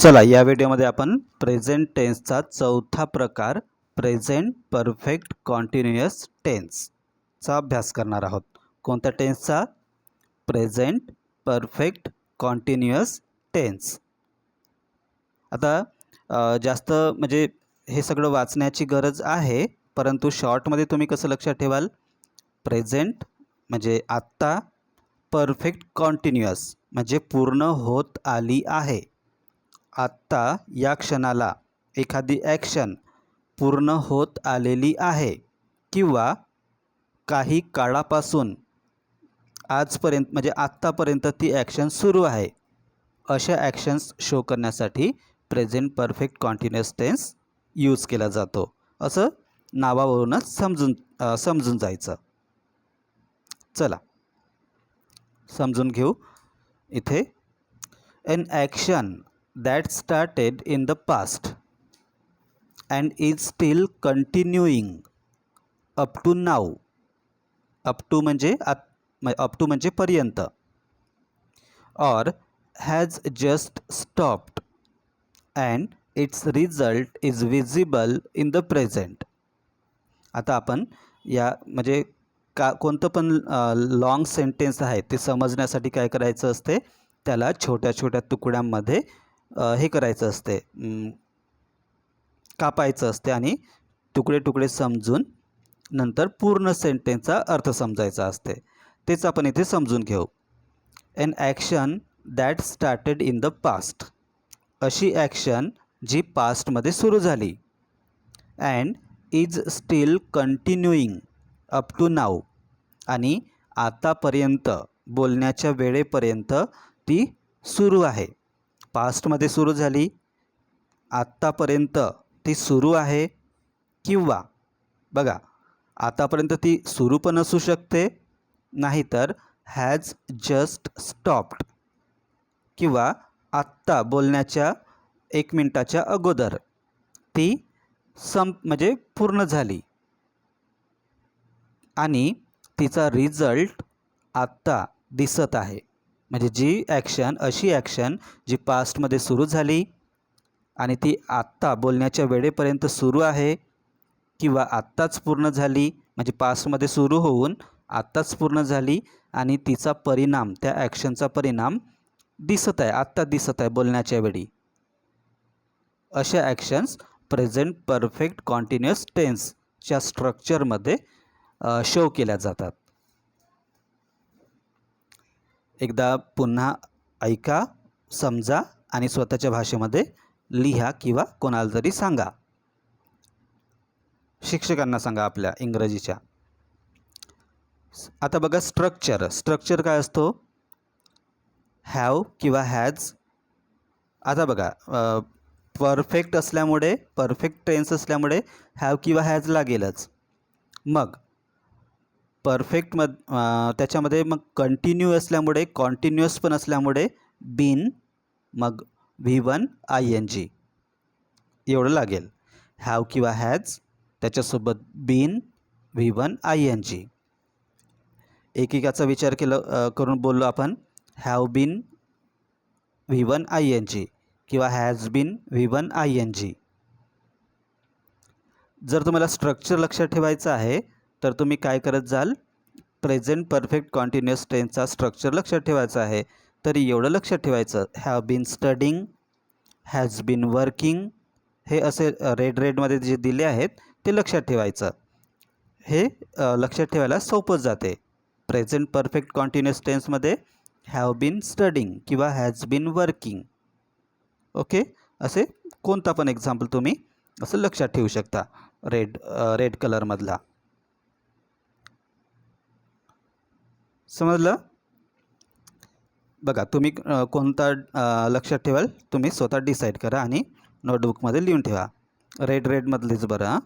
चला या व्हिडिओमध्ये आपण प्रेझेंट टेन्सचा चौथा प्रकार प्रेझेंट परफेक्ट कॉन्टिन्युअस टेन्सचा अभ्यास करणार आहोत. कोणत्या टेन्सचा? Present perfect continuous tense. आता जास्त म्हणजे हे सगळं वाचण्याची गरज आहे, परंतु शॉर्टमध्ये तुम्ही कसं लक्षात ठेवाल? प्रेझेंट म्हणजे आत्ता, परफेक्ट कॉन्टिन्युअस म्हणजे पूर्ण होत आली आहे. आत्ता या क्षणाला एखादी ॲक्शन पूर्ण होत आलेली आहे किंवा काही काळापासून आजपर्यंत म्हणजे आत्तापर्यंत ती ॲक्शन सुरू आहे. अशा ॲक्शन्स शो करण्यासाठी present perfect continuous tense use केला जातो. असं नावावरूनच समजून जायचं. चला समजून घेऊ. इथे an action that started in the past and is still continuing up to now. up to म्हणजे पर्यंत. or has just stopped and its result is visible in the present. आता आपण या म्हणजे कोणतं पण लॉंग सेंटेन्स आहे ते समजण्यासाठी काय करायचं असते, त्याला छोट्या छोट्या तुकड्यांमध्ये हे करायचं असते, कापायचं असते आणि तुकडे तुकडे समजून नंतर पूर्ण सेंटेन्सचा अर्थ समजायचा असते. तेच आपण इथे समजून घेऊ. An action that started in the past. अशी ॲक्शन जी पास्टमध्ये सुरू झाली. And is still continuing up to now. आणि आतापर्यंत बोलण्याच्या वेळेपर्यंत ती सुरू आहे. पास्टमध्ये सुरू झाली, आत्तापर्यंत ती सुरू आहे, किंवा बघा आतापर्यंत ती सुरू पण असू शकते, नाहीतर हॅज जस्ट स्टॉप्ड किंवा आत्ता बोलण्याच्या 1 मिनिटाच्या अगोदर ती म्हणजे पूर्ण झाली आणि तिचा रिझल्ट आत्ता दिसत आहे. म्हणजे जी ॲक्शन अशी ॲक्शन जी पास्टमध्ये सुरू झाली आणि ती आत्ता बोलण्याच्या वेळेपर्यंत सुरू आहे किंवा आत्ताच पूर्ण झाली, म्हणजे पास्टमध्ये सुरू होऊन आत्ताच पूर्ण झाली आणि तिचा परिणाम, त्या ॲक्शनचा परिणाम दिसत आहे, आत्ता दिसत आहे बोलण्याच्या वेळी. अशा ॲक्शन्स प्रेझेंट परफेक्ट कॉन्टिन्युअस टेन्सच्या स्ट्रक्चरमध्ये शो केल्या जातात. एकदा पुन्हा ऐका, समजा आणि स्वतःच्या भाषेमध्ये लिहा किंवा कोणाला तरी सांगा. शिक्षकांना सांगा आपल्या इंग्रजीच्या. आता बघा स्ट्रक्चर काय असतो? हॅव किंवा हॅज. आता बघा परफेक्ट असल्यामुळे, परफेक्ट टेन्स असल्यामुळे हॅव किंवा हॅज लागेलच. मग त्याच्यामध्ये मग कंटिन्यू असल्यामुळे, कॉन्टिन्युअस पण असल्यामुळे बीन, मग V1 ING एवढं लागेल. हॅव किंवा हॅज, त्याच्यासोबत बीन, V1 ING. एकेकाचा विचार करून बोललो आपण. हॅव बीन V1 ING किंवा हॅज बीन V1 ING. जर तुम्हाला स्ट्रक्चर लक्षात ठेवायचं आहे तर तुम्ही काय करत जाल? प्रेझेंट परफेक्ट कॉन्टिन्युअस टेन्सचा स्ट्रक्चर लक्षात ठेवायचं आहे, तरी एवढं लक्षात ठेवायचं. Have been studying, has been working, हे असे रेडमध्ये जे दिले आहेत ते लक्षात ठेवायचं. हे लक्षात ठेवायला सोपं जाते. प्रेझेंट परफेक्ट कॉन्टिन्युअस टेन्समध्ये हॅव बीन स्टडिंग किंवा हॅज बीन वर्किंग. ओके, असे कोणता पण एक्झाम्पल तुम्ही असं लक्षात ठेवू शकता रेड कलरमधला. समजलं? बघा तुम्ही कोणता लक्षात ठेवाल तुम्ही स्वतः डिसाईड करा आणि नोटबुकमध्ये लिहून ठेवा. रेडमधलीच बरं.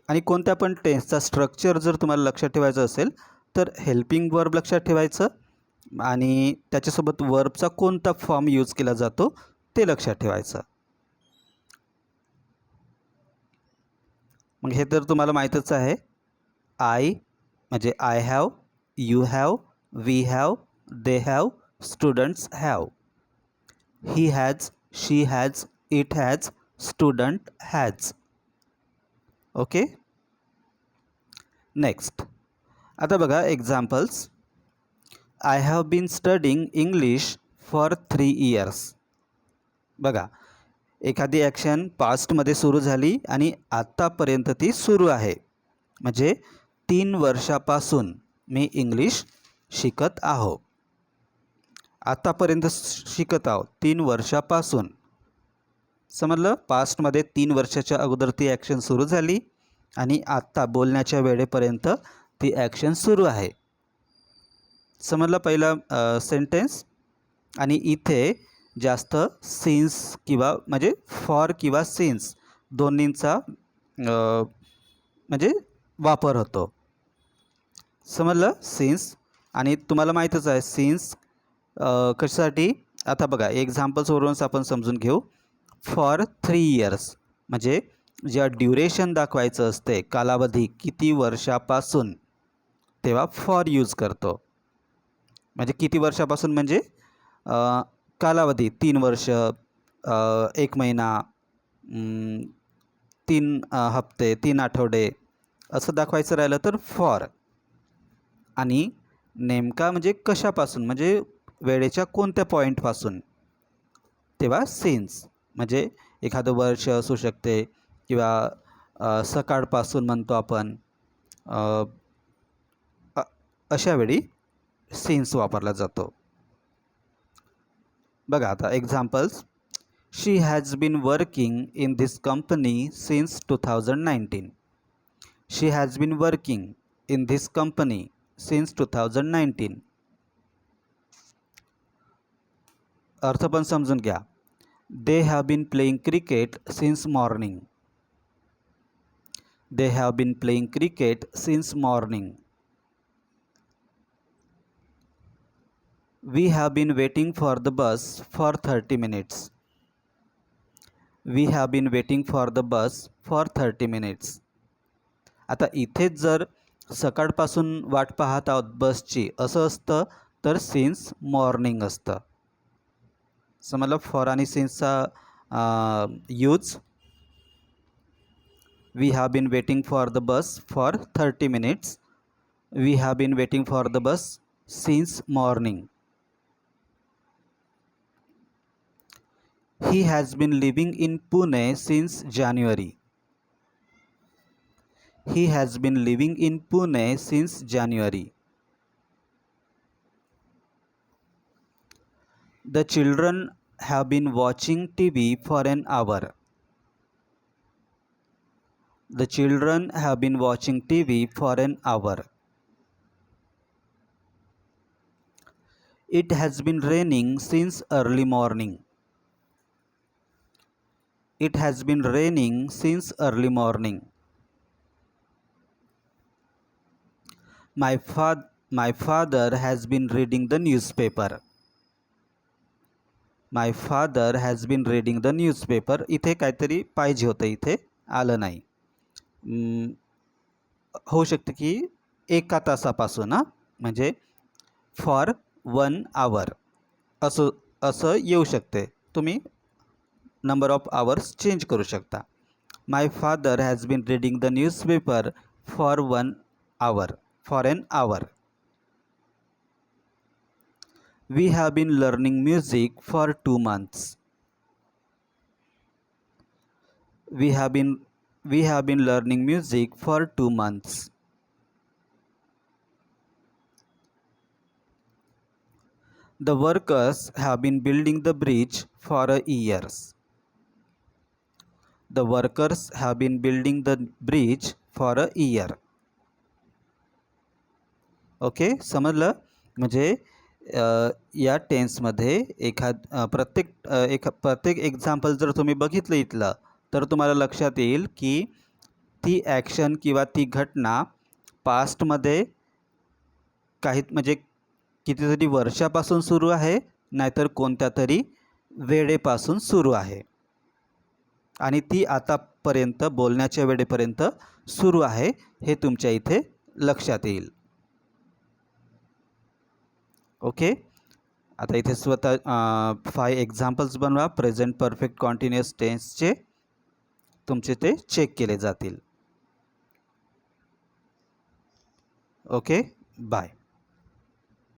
आणि कोणत्या पण टेन्सचा स्ट्रक्चर जर तुम्हाला लक्षात ठेवायचं असेल तर हेल्पिंग वर्ब लक्षात ठेवायचं आणि त्याच्यासोबत वर्बचा कोणता फॉर्म यूज केला जातो ते लक्षात ठेवायचं. मग हे तर तुम्हाला माहीतच आहे. आय म्हणजे I have, you have, we have, they have, students have. He has, she has, it has, student has. Okay. Next आता बघा examples. I have been studying English for 3 years. बघा, एखादी ॲक्शन पास्टमध्ये सुरू झाली आणि आत्तापर्यंत ती सुरू आहे, म्हणजे 3 वर्षापासून मी इंग्लिश शिकत आहो. आत्तापर्यंत शिकत आहो 3 वर्षापासून. समजलं, पास्टमध्ये 3 वर्षाच्या अगोदर ती ॲक्शन सुरू झाली आणि आत्ता बोलण्याच्या वेळेपर्यंत ती ॲक्शन सुरू आहे. समजलं पहिला सेंटेन्स. आणि इथे जास्त सिन्स किंवा म्हणजे फॉर किंवा सिन्स दोन्हींचा म्हणजे वापर होतो. समजलं, सिन्स. आणि तुम्हाला माहीतच आहे सिन्स कशासाठी. आता बघा एक्झाम्पल्सवरूनच आपण समजून घेऊ. फॉर 3 years म्हणजे ज्या ड्युरेशन दाखवायचं असते, कालावधी किती वर्षापासून, तेव्हा फॉर यूज करतो. म्हणजे किती वर्षापासून म्हणजे कालावधी 3 वर्ष, 1 महिना, 3 हप्ते, 3 आठवडे असं दाखवायचं राहिलं तर फॉर. आणि नेमका म्हणजे कशापासून, म्हणजे वेळेच्या कोणत्या पॉईंटपासून, तेव्हा सिन्स. म्हणजे एखादं वर्ष असू शकते किंवा सकाळपासून म्हणतो आपण, अशा वेळी सिन्स वापरला जातो. बघा आता examples. She has been working in this company since 2019. She has been working in this company since 2019. अर्थ पण समजून घ्या. They have been playing cricket since morning. They have been playing cricket since morning. We have been waiting for the bus for 30 minutes. We have been waiting for the bus for 30 minutes. आता इथेच जर सकाळपासून वाट पाहत आहोत बसची असं असतं तर सिन्स मॉर्निंग असतं. समजलं फॉर आणि सिन्सचा use. We have been waiting for the bus for 30 minutes. We have been waiting for the bus since morning. He has been living in Pune since January. He has been living in Pune since January. The children have been watching TV for an hour. The children have been watching TV for an hour. It has been raining since early morning. It has been raining since early morning. My father has been reading the newspaper. My father has been reading the newspaper. इथे काहीतरी पाहिजे होतं, इथे आलं नाही. होऊ शकते की 1 तासापासून, म्हणजे फॉर 1 hour असं येऊ शकते. तुम्ही नंबर ऑफ आवर्स चेंज करू शकता. My father has been reading the newspaper for 1 hour, for an hour. We have been learning music for 2 months. We have been learning music for 2 months. The workers have been building the bridge for a years. The workers have been building the bridge for a year. Okay, समजलं. म्हणजे या टेन्समध्ये प्रत्येक example जर तुम्ही बघितलं इथलं तर तुम्हाला लक्षात येईल की ती ॲक्शन किंवा ती घटना पास्टमध्ये म्हणजे कितीतरी वर्षापासून सुरू आहे, नाहीतर कोणत्या तरी वेळेपासून सुरू आहे आणि ती आतापर्यंत बोलण्याच्या वेळेपर्यंत सुरू आहे, हे तुमच्या इथे लक्षात येईल. ओके. आता इथे स्वतः 5 एक्झाम्पल्स बनवा प्रेझेंट परफेक्ट कॉन्टिन्युअस टेन्सचे, तुमचे ते चेक केले जातील. Okay, bye.